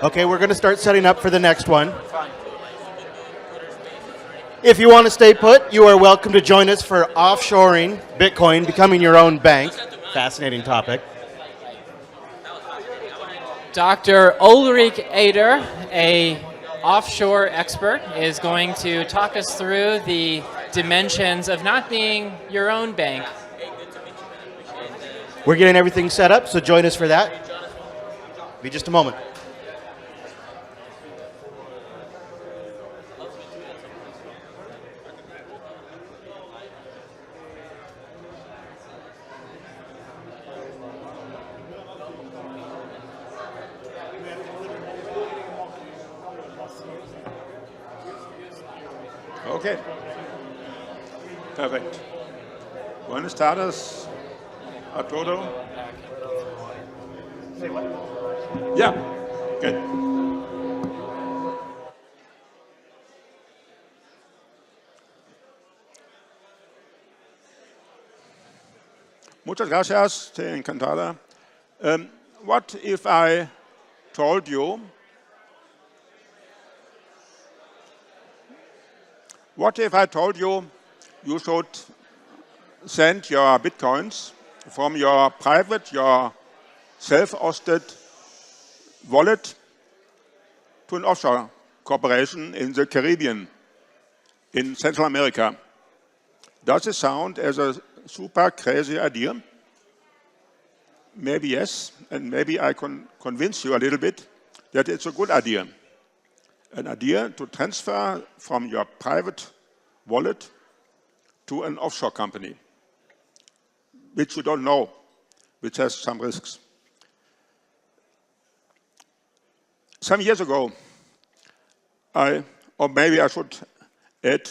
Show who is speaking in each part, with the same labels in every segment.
Speaker 1: Okay, we're going to start setting up for the next one. If you want to stay put, you are welcome to join us for Offshoring Bitcoin, becoming your own bank. Fascinating topic.
Speaker 2: Dr. Ulrich Eder, a offshore expert, is going to talk us through the dimensions of not being your own bank.
Speaker 1: We're getting everything set up, so join us for that. Be just a moment.
Speaker 3: Okay. Perfect. Buenas tardes a todo.
Speaker 1: Say what?
Speaker 3: Yeah, good. Muchas gracias, te encantada. What if I told you you should send your bitcoins from your private, your self-hosted wallet to an offshore corporation in the Caribbean, in Central America? Does it sound as a super crazy idea? Maybe yes, and maybe I can convince you a little bit that it's a good idea. An idea to transfer from your private wallet to an offshore company, which you don't know, which has some risks. Some years ago, or maybe I should add,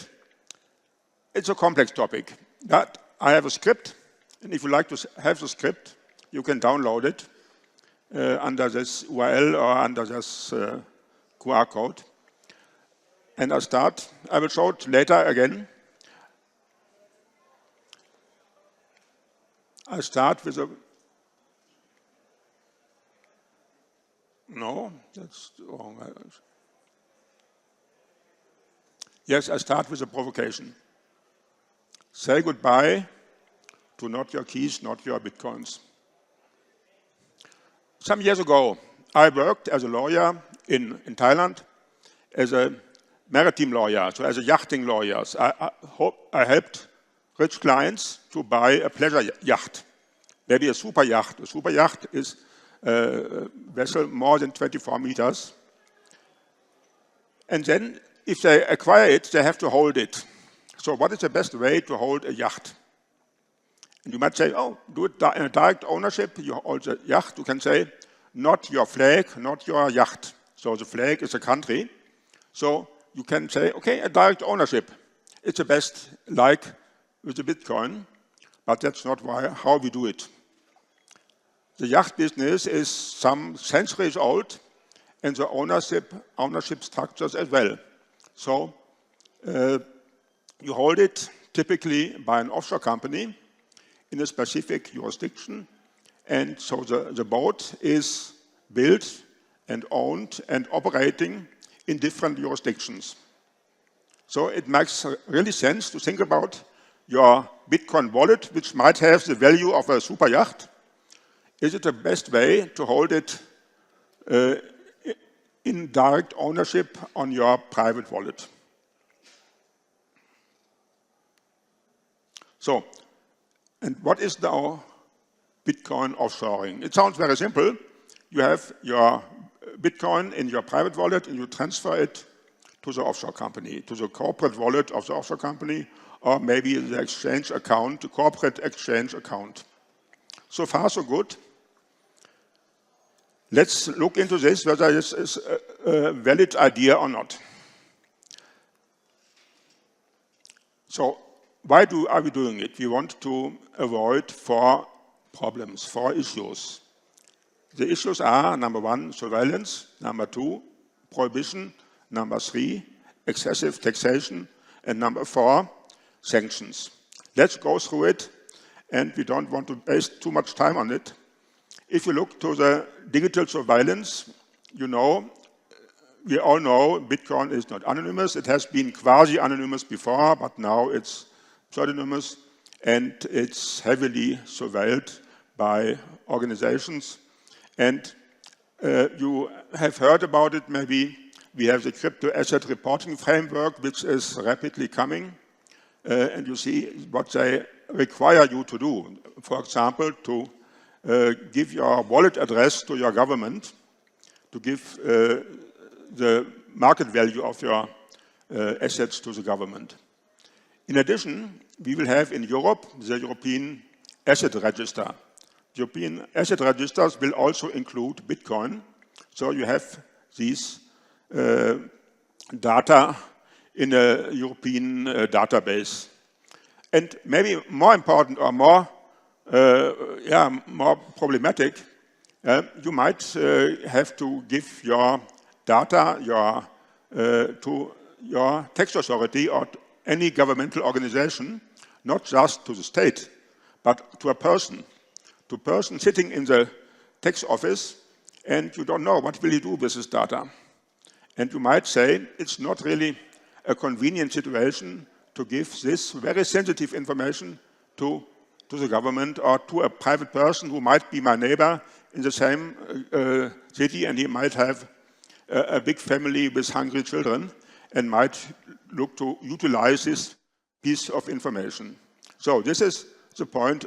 Speaker 3: it's a complex topic. But I have a script, and if you like to have the script, you can download it under this URL or under this QR code. And I will show it later again. I start with a, no, that's wrong. Yes, I start with a provocation. Say goodbye to not your keys, not your bitcoins. Some years ago, I worked as a lawyer in Thailand, as a maritime lawyer, so as a yachting lawyer. I helped rich clients to buy a pleasure yacht, maybe a super yacht. A super yacht is a vessel more than 24 meters. And then, if they acquire it, they have to hold it. So what is the best way to hold a yacht? And you might say, oh, do it in a direct ownership. You hold the yacht. You can say, not your flag, not your yacht. So the flag is a country. So you can say, okay, a direct ownership. It's the best, like with the Bitcoin, but that's not how we do it. The yacht business is some centuries old, and the ownership structures as well. So you hold it typically by an offshore company in a specific jurisdiction, and so the boat is built and owned and operating in different jurisdictions. So it makes really sense to think about your Bitcoin wallet, which might have the value of a super yacht. Is it the best way to hold it in direct ownership on your private wallet? So, and what is now Bitcoin offshoring? It sounds very simple. You have your Bitcoin in your private wallet and you transfer it to the offshore company, to the corporate wallet of the offshore company, or maybe the exchange account, the corporate exchange account. So far, so good. Let's look into this, whether this is a valid idea or not. So why are we doing it? We want to avoid 4 problems, 4 issues. The issues are, number 1, surveillance, number 2, prohibition, number 3, excessive taxation, and number 4, sanctions. Let's go through it, and we don't want to waste too much time on it. If you look to the digital surveillance, you know we all know Bitcoin is not anonymous. It has been quasi-anonymous before, but now it's pseudonymous, and it's heavily surveilled by organizations. And you have heard about it maybe. We have the crypto asset reporting framework, which is rapidly coming. And you see what they require you to do. For example, to give your wallet address to your government, to give the market value of your assets to the government. In addition, we will have in Europe the European Asset Register. European asset registers will also include Bitcoin. So you have these data in a European database. And maybe more important or more problematic, you might have to give your data to your tax authority or any governmental organization, not just to the state, but to a person sitting in the tax office, and you don't know what will he do with this data. And you might say it's not really a convenient situation to give this very sensitive information to the government or to a private person who might be my neighbor in the same city, and he might have a big family with hungry children and might look to utilize this piece of information. So this is the point,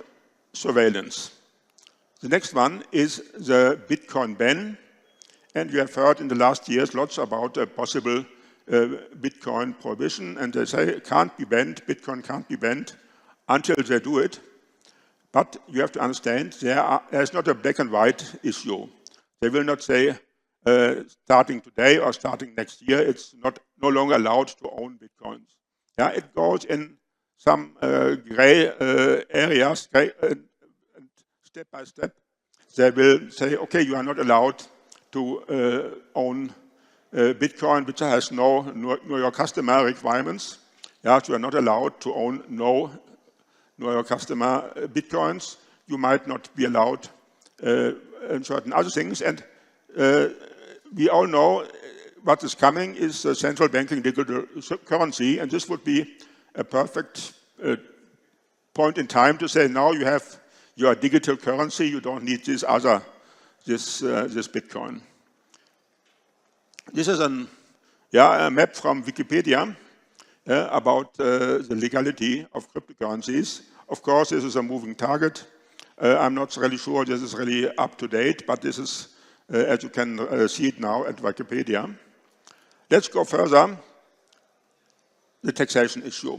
Speaker 3: surveillance. The next one is the Bitcoin ban. And you have heard in the last years lots about a possible Bitcoin prohibition, and they say it can't be banned, Bitcoin can't be banned until they do it. But you have to understand, there's not a black and white issue. They will not say starting today or starting next year, it's no longer allowed to own Bitcoins. Yeah, it goes in some gray areas, step by step. They will say, okay, you are not allowed to own Bitcoin, which has no know your customer requirements. Yeah, you are not allowed to own know your customer Bitcoins. You might not be allowed in certain other things. And we all know what is coming is a central banking digital currency, and this would be a perfect point in time to say, now you have your digital currency, you don't need this Bitcoin. This is a map from Wikipedia about the legality of cryptocurrencies. Of course, this is a moving target. I'm not really sure this is really up to date, but this is, as you can see it now at Wikipedia. Let's go further, the taxation issue.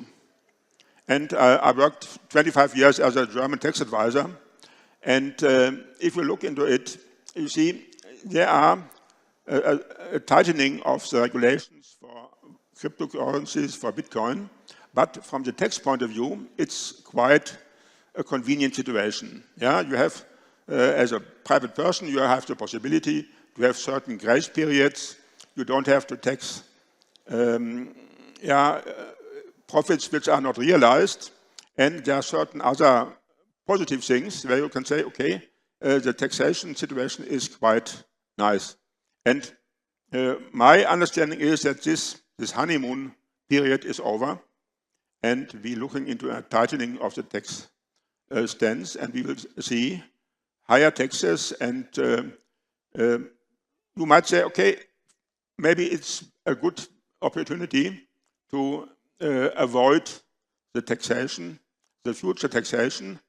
Speaker 3: And I worked 25 years as a German tax advisor. And if you look into it, you see there are a tightening of the regulations for cryptocurrencies, for Bitcoin. But from the tax point of view, it's quite a convenient situation. Yeah, you have, as a private person, you have the possibility to have certain grace periods. You don't have to tax profits which are not realized. And there are certain other positive things where you can say, okay, the taxation situation is quite nice. And my understanding is that this honeymoon period is over, and we're looking into a tightening of the tax stance, and we will see higher taxes. And you might say, okay, maybe it's a good opportunity to avoid the taxation, the future taxation.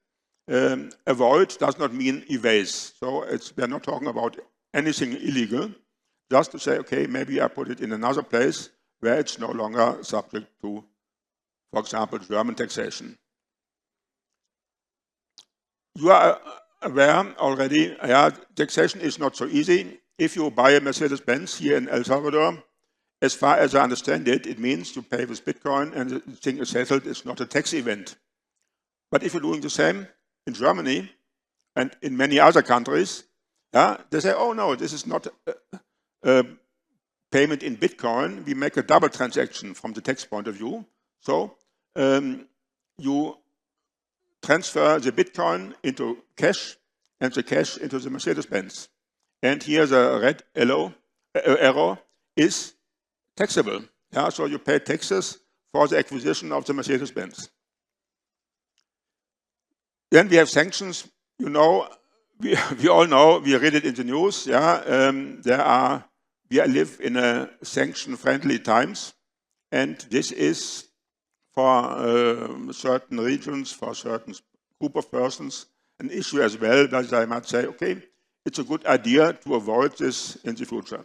Speaker 3: Avoid does not mean evase. So we're not talking about anything illegal, just to say, okay, maybe I put it in another place where it's no longer subject to, for example, German taxation. You are aware already, taxation is not so easy. If you buy a Mercedes-Benz here in El Salvador, as far as I understand it, it means you pay with Bitcoin and the thing is settled. It's not a tax event. But if you're doing the same in Germany and in many other countries, they say, oh no, this is not a payment in Bitcoin. We make a double transaction from the tax point of view. So you transfer the Bitcoin into cash and the cash into the Mercedes-Benz. And here's a red arrow is taxable. Yeah, so you pay taxes for the acquisition of the Mercedes-Benz. Then we have sanctions. You know, we all know, we read it in the news. Yeah, we live in a sanction-friendly times, and this is for certain regions, for certain group of persons, an issue as well, that I might say, okay, it's a good idea to avoid this in the future.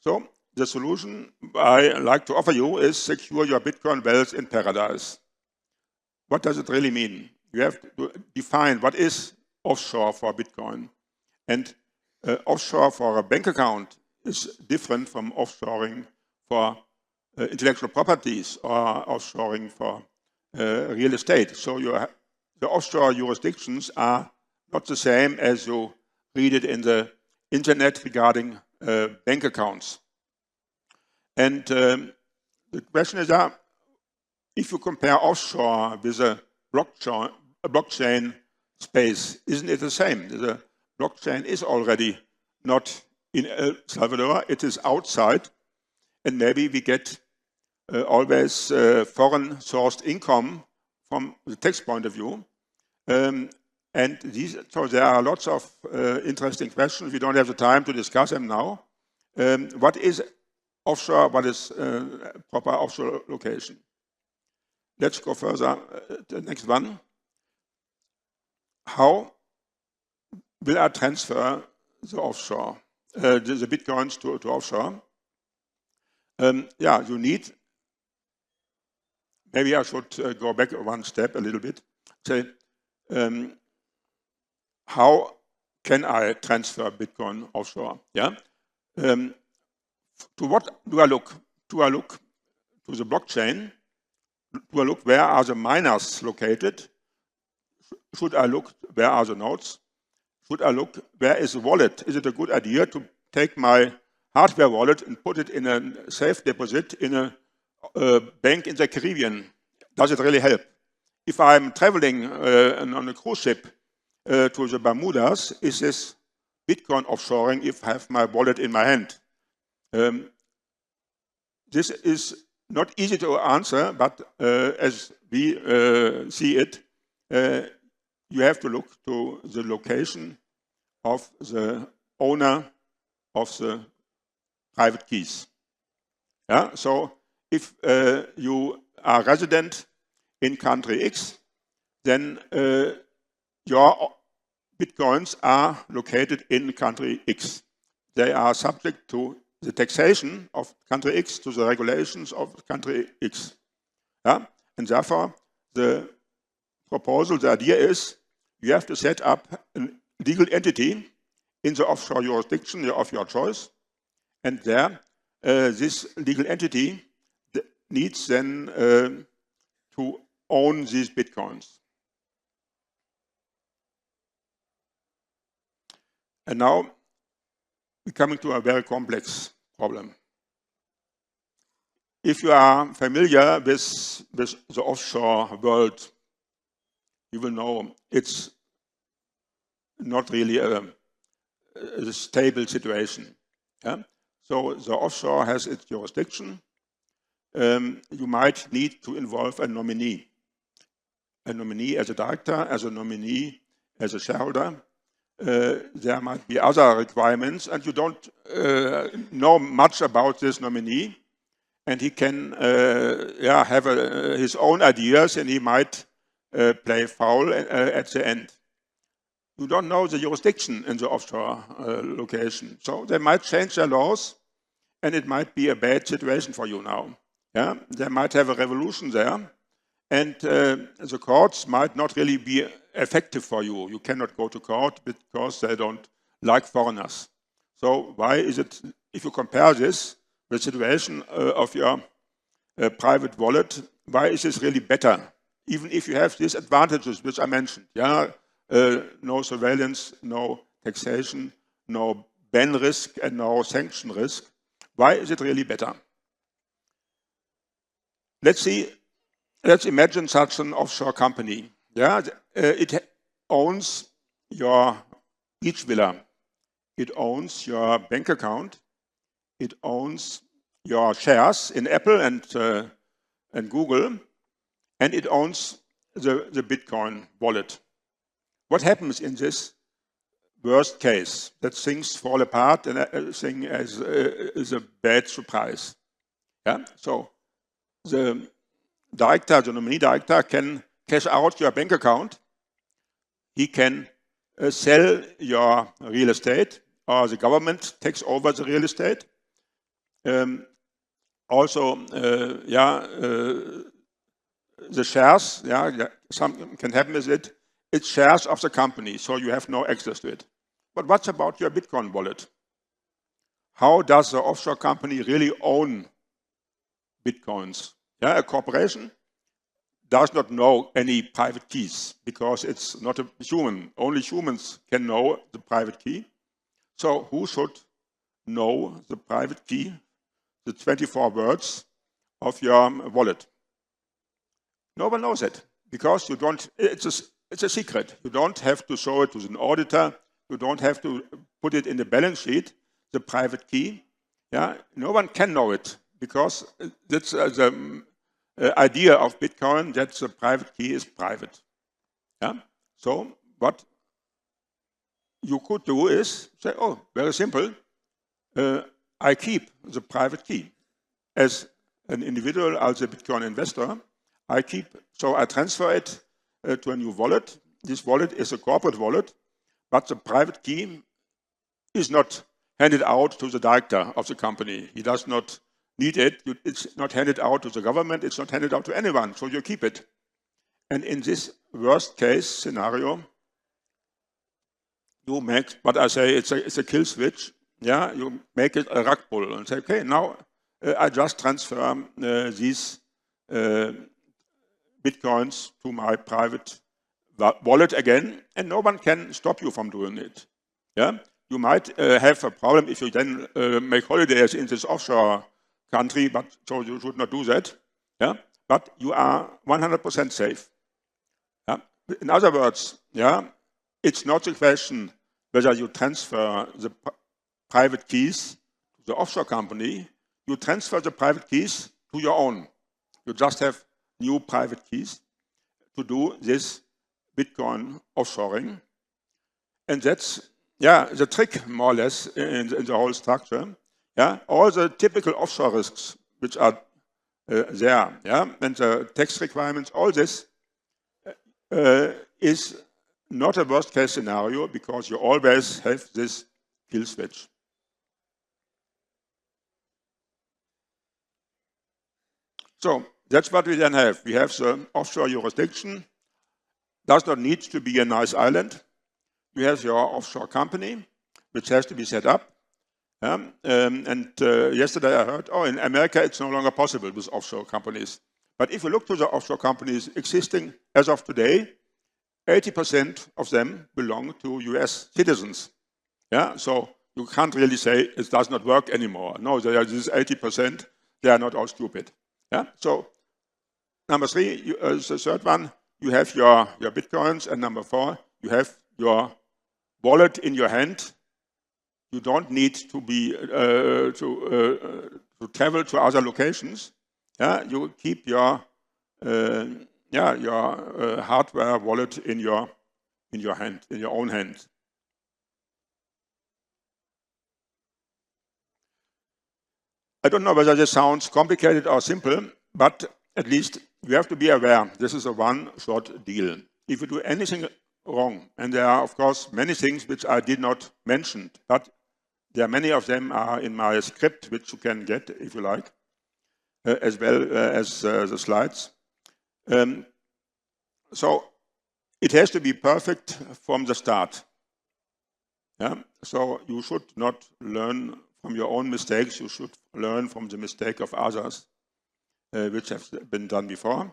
Speaker 3: So the solution I like to offer you is secure your Bitcoin wealth in paradise. What does it really mean? You have to define what is offshore for Bitcoin. And offshore for a bank account is different from offshoring for intellectual properties or offshoring for real estate. So the offshore jurisdictions are not the same as you read it in the internet regarding bank accounts. And the question is, if you compare offshore with a blockchain space, isn't it the same? The blockchain is already not in El Salvador, it is outside, and maybe we get always foreign sourced income from the tax point of view. So there are lots of interesting questions. We don't have the time to discuss them now. What is offshore? What is proper offshore location? Let's go further. The next one. How will I transfer the offshore, the bitcoins to offshore? Yeah, you need. Maybe I should go back one step a little bit. Say, how can I transfer Bitcoin offshore? Yeah. To what do I look? Do I look to the blockchain? Do I look where are the miners located? Should I look where are the nodes? Should I look where is the wallet? Is it a good idea to take my hardware wallet and put it in a safe deposit in a bank in the Caribbean? Does it really help? If I'm traveling on a cruise ship to the Bermudas, is this Bitcoin offshoring if I have my wallet in my hand? This is not easy to answer, but as we see it, you have to look to the location of the owner of the private keys. Yeah? So if you are resident in country X, then your Bitcoins are located in country X. They are subject to the taxation of country X, to the regulations of country X. Yeah? And therefore, the proposal, the idea is, you have to set up a legal entity in the offshore jurisdiction of your choice, and there, this legal entity needs then to own these Bitcoins. And now, we're coming to a very complex problem. If you are familiar with the offshore world, you will know it's not really a stable situation. Yeah? So the offshore has its jurisdiction. You might need to involve a nominee as a director, as a nominee, as a shareholder. There might be other requirements, and you don't know much about this nominee, and he can have his own ideas, and he might play foul at the end. You don't know the jurisdiction in the offshore location, so they might change their laws, and it might be a bad situation for you now. Yeah, they might have a revolution there, and the courts might not really be effective for you. You cannot go to court because they don't like foreigners. So why is it, if you compare this, the situation of your private wallet, why is this really better? Even if you have these advantages which I mentioned, yeah, no surveillance, no taxation, no ban risk, and no sanction risk, why is it really better? Let's imagine such an offshore company. Yeah, it owns your beach villa. It owns your bank account. it owns your shares in Apple and Google, and it owns the Bitcoin wallet. What happens in this worst case? That things fall apart and everything is a bad surprise. Yeah? So the director, the nominee director, can cash out your bank account. He can sell your real estate, or the government takes over the real estate. Also, the shares, something can happen with it. It's shares of the company, so you have no access to it. But what about your Bitcoin wallet? How does the offshore company really own Bitcoins? Yeah, a corporation does not know any private keys because it's not a human. Only humans can know the private key. So who should know the private key, the 24 words of your wallet? No one knows it because you don't. It's a secret. You don't have to show it to an auditor. You don't have to put it in the balance sheet, the private key. Yeah, no one can know it because that's the idea of Bitcoin, that the private key is private. Yeah. So what you could do is say, oh, very simple. I keep the private key as an individual, as a Bitcoin investor. I transfer it to a new wallet. This wallet is a corporate wallet, but the private key is not handed out to the director of the company. He does not need it. It's not handed out to the government. It's not handed out to anyone. So you keep it. And in this worst case scenario, you make what I say. It's a kill switch. Yeah, you make it a rug pull and say, okay, now I just transfer these Bitcoins to my private wallet again, and no one can stop you from doing it. Yeah, you might have a problem if you then make holidays in this offshore country, but so you should not do that. Yeah, but you are 100% safe. Yeah? In other words, yeah, it's not a question whether you transfer the private keys to the offshore company. You transfer the private keys to your own. You just have new private keys to do this Bitcoin offshoring. And that's, the trick, more or less, in the whole structure. Yeah, all the typical offshore risks which are there, and the tax requirements, all this is not a worst case scenario because you always have this kill switch. So that's what we then have. We have the offshore jurisdiction. Does not need to be a nice island. You have your offshore company, which has to be set up. Yesterday I heard, in America it's no longer possible with offshore companies. But if you look to the offshore companies existing as of today, 80% of them belong to US citizens. Yeah, so you can't really say it does not work anymore. No, this 80%, they are not all stupid. Yeah, so number 3, the third one, you have your Bitcoins, and number 4, you have your wallet in your hand. You don't need to be to travel to other locations. Yeah, you keep your hardware wallet in your hand, in your own hand. I don't know whether this sounds complicated or simple, but at least you have to be aware this is a one-shot deal. If you do anything wrong, and there are of course many things which I did not mention, but there are many of them are in my script which you can get if you like, as well as the slides. So it has to be perfect from the start. Yeah? So you should not learn from your own mistakes. You should learn from the mistake of others, which have been done before.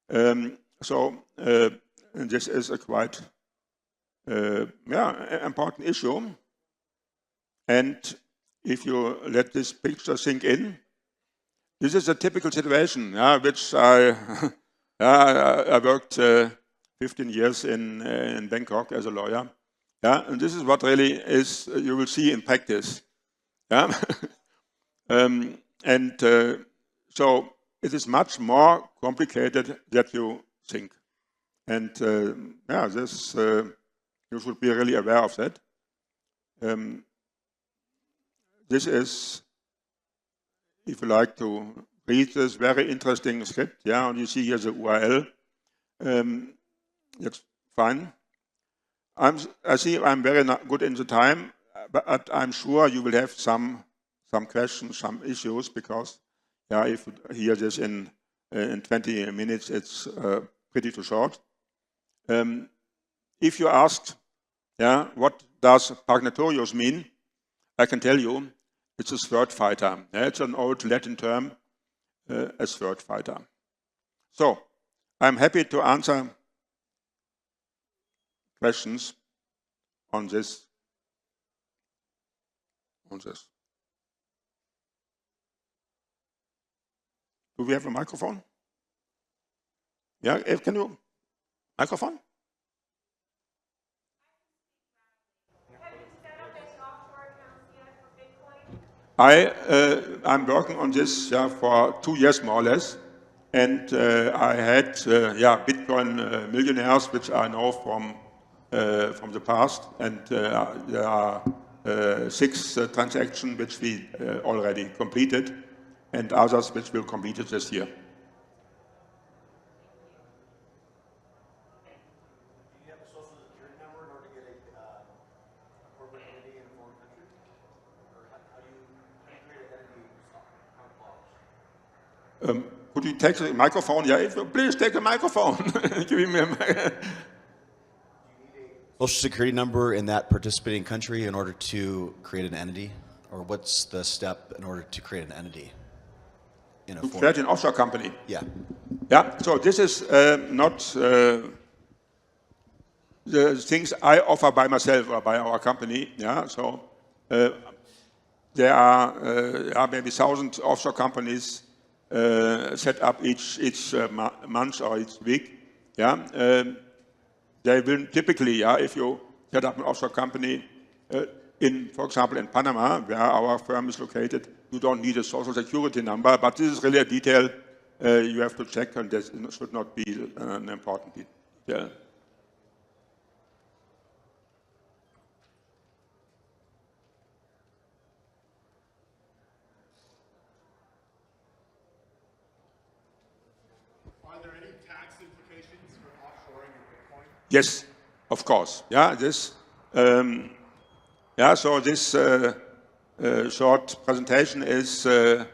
Speaker 3: And this is a quite important issue. And if you let this picture sink in, this is a typical situation, which I worked 15 years in Bangkok as a lawyer. Yeah, and this is what really is you will see in practice. Yeah? So it is much more complicated than you think. And yeah, this you should be really aware of that. This is, if you like to read this very interesting script, yeah, and you see here the URL. That's fine. I see I'm very good in the time, but I'm sure you will have some questions, some issues, because yeah, if you hear this in 20 minutes, it's pretty too short. If you asked, yeah, what does pugnatorius mean? I can tell you, it's a sword fighter. Yeah, it's an old Latin term, a sword fighter. So I'm happy to answer questions on this. Do we have a microphone? Yeah, can you? Microphone? I'm working on this for 2 years more or less, and I had Bitcoin millionaires which I know from the past, and there are 6 transactions which we already completed, and others which will complete it this year. Could you take the microphone? Yeah, please take the microphone. Give me a
Speaker 4: Social security number in that participating country in order to create an entity? Or what's the step in order to create an entity?
Speaker 3: To create an offshore company.
Speaker 4: Yeah.
Speaker 3: Yeah, so this is not the things I offer by myself or by our company. Yeah, so there are maybe 1,000 offshore companies set up each month or each week. Yeah, they will typically, if you set up an offshore company for example, in Panama, where our firm is located, you don't need a social security number, but this is really a detail you have to check, and this should not be an important detail.
Speaker 5: Are there any tax implications for offshoring Bitcoin?
Speaker 3: Yes, of course. Yeah, this. So this short presentation has a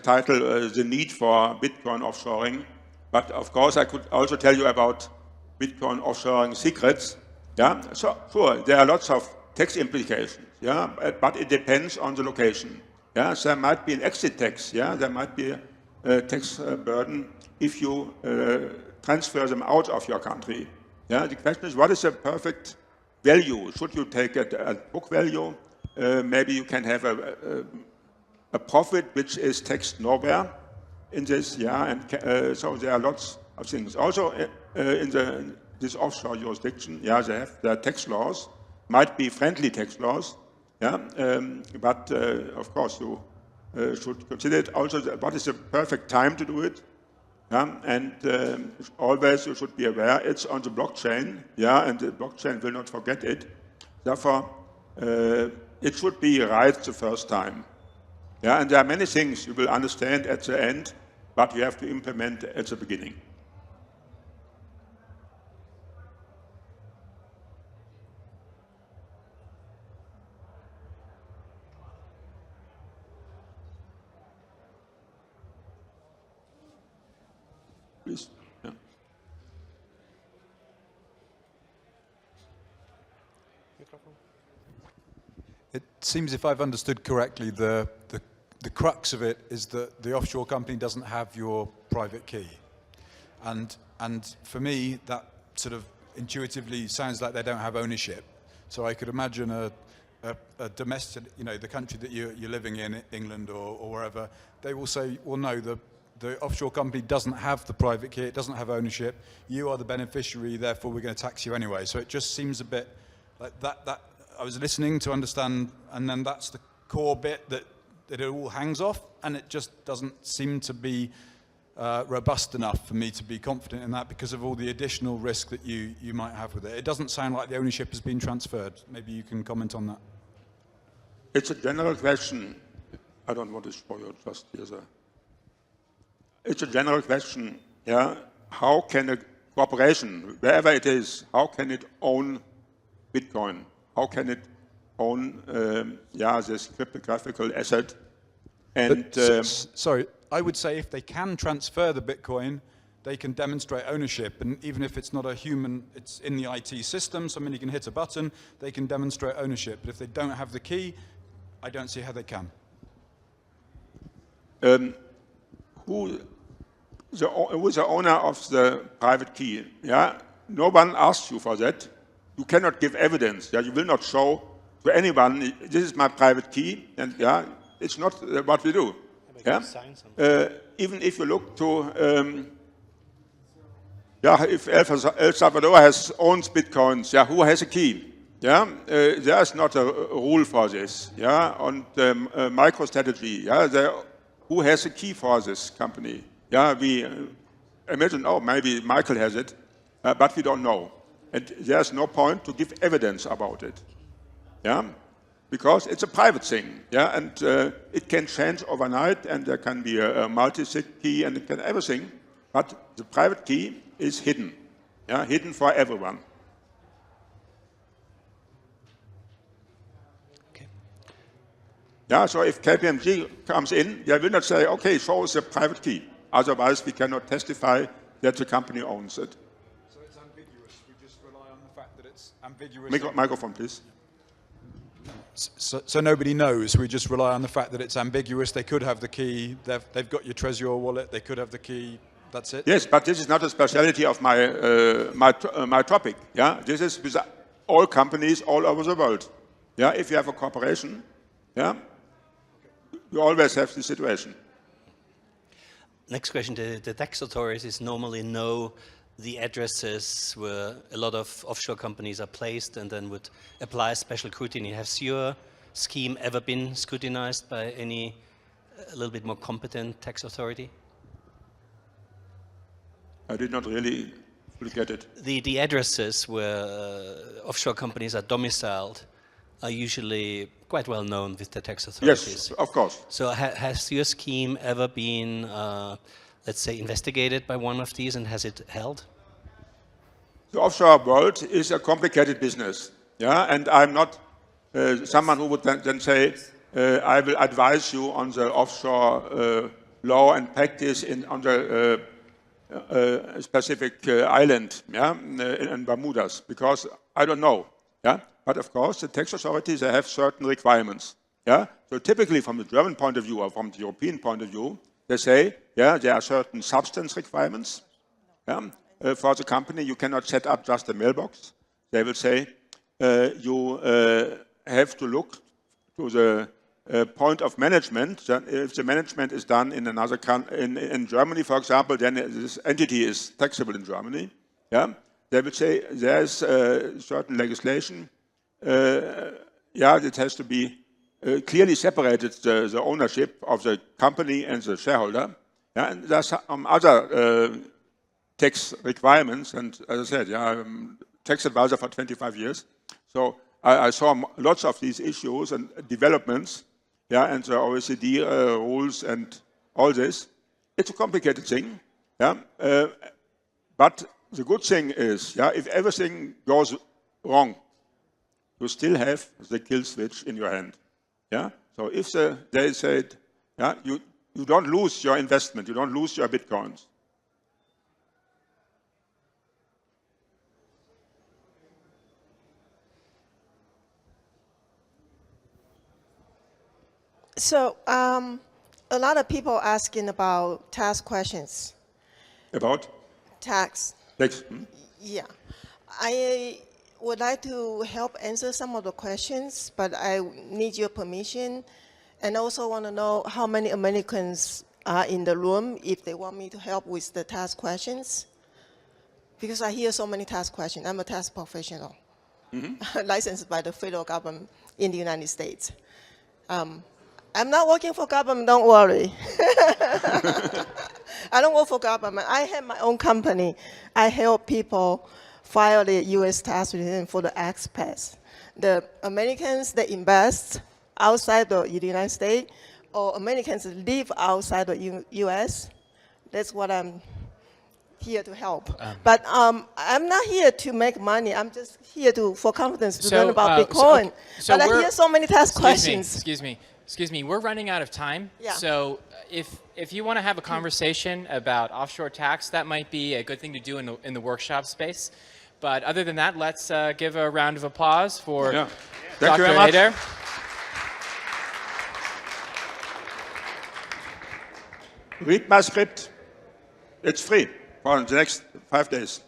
Speaker 3: title, "The Need for Bitcoin Offshoring." But of course, I could also tell you about Bitcoin offshoring secrets. Yeah, so sure, there are lots of tax implications. Yeah, but it depends on the location. Yeah, so there might be an exit tax. Yeah, there might be a tax burden if you transfer them out of your country. Yeah, the question is, what is the perfect value? Should you take a book value? Maybe you can have a profit which is taxed nowhere in this. Yeah, and so there are lots of things. Also, in this offshore jurisdiction, yeah, they have their tax laws. Might be friendly tax laws. Yeah, but of course you should consider it. Also, what is the perfect time to do it? Yeah, and always you should be aware it's on the blockchain, yeah, and the blockchain will not forget it. Therefore, it should be right the first time. Yeah, and there are many things you will understand at the end, but you have to implement at the beginning. Please. Yeah.
Speaker 6: It seems, if I've understood correctly, the crux of it is that the offshore company doesn't have your private key, and for me that sort of intuitively sounds like they don't have ownership. So I could imagine a domestic, the country that you're living in, England or wherever, they will say, well, no, the offshore company doesn't have the private key, it doesn't have ownership, you are the beneficiary, therefore we're going to tax you anyway. So it just seems a bit like that I was listening to understand, and then that's the core bit that it all hangs off, and it just doesn't seem to be robust enough for me to be confident in that because of all the additional risk that you might have with it. It doesn't sound like the ownership has been transferred. Maybe you can comment on that.
Speaker 3: It's a general question. I don't want to show you just here, sir. It's a general question, yeah. How can a corporation, wherever it is, how can it own Bitcoin? How can it own, this cryptographical asset? And
Speaker 6: sorry, I would say if they can transfer the Bitcoin, they can demonstrate ownership. And even if it's not a human, it's in the IT system, somebody can hit a button, they can demonstrate ownership. But if they don't have the key, I don't see how they can.
Speaker 3: Who is the owner of the private key? Yeah, no one asks you for that. You cannot give evidence. Yeah, you will not show to anyone, this is my private key, and yeah, it's not what we do. Yeah, even if you look to, if El Salvador owns bitcoins, yeah, who has a key? Yeah, there is not a rule for this. Yeah, on MicroStrategy, yeah, who has a key for this company? Yeah, we imagine, oh, maybe Michael has it, but we don't know. And there's no point to give evidence about it. Yeah, because it's a private thing. Yeah, and it can change overnight, and there can be a multi-sig key, and it can everything. But the private key is hidden. Yeah, hidden for everyone.
Speaker 4: Okay.
Speaker 3: Yeah, so if KPMG comes in, they will not say, okay, show us the private key. Otherwise, we cannot testify that the company owns it.
Speaker 6: So it's ambiguous. We just rely on the fact that it's ambiguous.
Speaker 3: Microphone, please.
Speaker 6: So nobody knows. We just rely on the fact that it's ambiguous. They could have the key. They've got your Trezor wallet. They could have the key. That's it.
Speaker 3: Yes, but this is not a specialty of my topic. Yeah, this is with all companies all over the world. Yeah, if you have a corporation, yeah, you always have this situation.
Speaker 7: Next question. The tax authorities normally know the addresses where a lot of offshore companies are placed and then would apply special scrutiny. Has your scheme ever been scrutinized by any a little bit more competent tax authority?
Speaker 3: I did not really get it.
Speaker 7: The addresses where offshore companies are domiciled are usually quite well known with the tax authorities.
Speaker 3: Yes, of course.
Speaker 7: So has your scheme ever been, let's say, investigated by one of these, and has it held?
Speaker 3: The offshore world is a complicated business. Yeah, and I'm not someone who would then say, I will advise you on the offshore law and practice on the specific island, yeah, in Bermudas, because I don't know. Yeah, but of course the tax authorities, they have certain requirements. Yeah, so typically from the German point of view or from the European point of view, they say, yeah, there are certain substance requirements. Yeah, for the company, you cannot set up just a mailbox. They will say you have to look to the point of management. If the management is done in another country, in Germany, for example, then this entity is taxable in Germany. Yeah, they will say there is certain legislation. It has to be clearly separated the ownership of the company and the shareholder. Yeah, and there's some other tax requirements. And as I said, yeah, I'm tax advisor for 25 years, so I saw lots of these issues and developments. Yeah, and the OECD rules and all this. It's a complicated thing. Yeah, but the good thing is, yeah, if everything goes wrong, you still have the kill switch in your hand. Yeah, so if they said, yeah, you don't lose your investment, you don't lose your bitcoins.
Speaker 8: So a lot of people asking about tax questions.
Speaker 3: About?
Speaker 8: Tax.
Speaker 3: Tax.
Speaker 8: Yeah. I would like to help answer some of the questions, but I need your permission. And also want to know how many Americans are in the room if they want me to help with the tax questions. Because I hear so many tax questions. I'm a tax professional, licensed by the federal government in the United States. I'm not working for government, don't worry. I don't work for government. I have my own company. I help people file the U.S. tax return for the expats. The Americans that invest outside the United States, or Americans that live outside the U.S., that's what I'm here to help. But I'm not here to make money. I'm just here for confidence to learn about Bitcoin.
Speaker 2: So
Speaker 8: but I hear so many tax questions.
Speaker 2: Excuse me. We're running out of time.
Speaker 8: Yeah.
Speaker 2: So if you want to have a conversation about offshore tax, that might be a good thing to do in the workshop space. But other than that, let's give a round of applause for
Speaker 3: Thank you
Speaker 2: Dr.
Speaker 3: very much.
Speaker 2: Eder.
Speaker 3: Read my script. It's free for the next 5 days.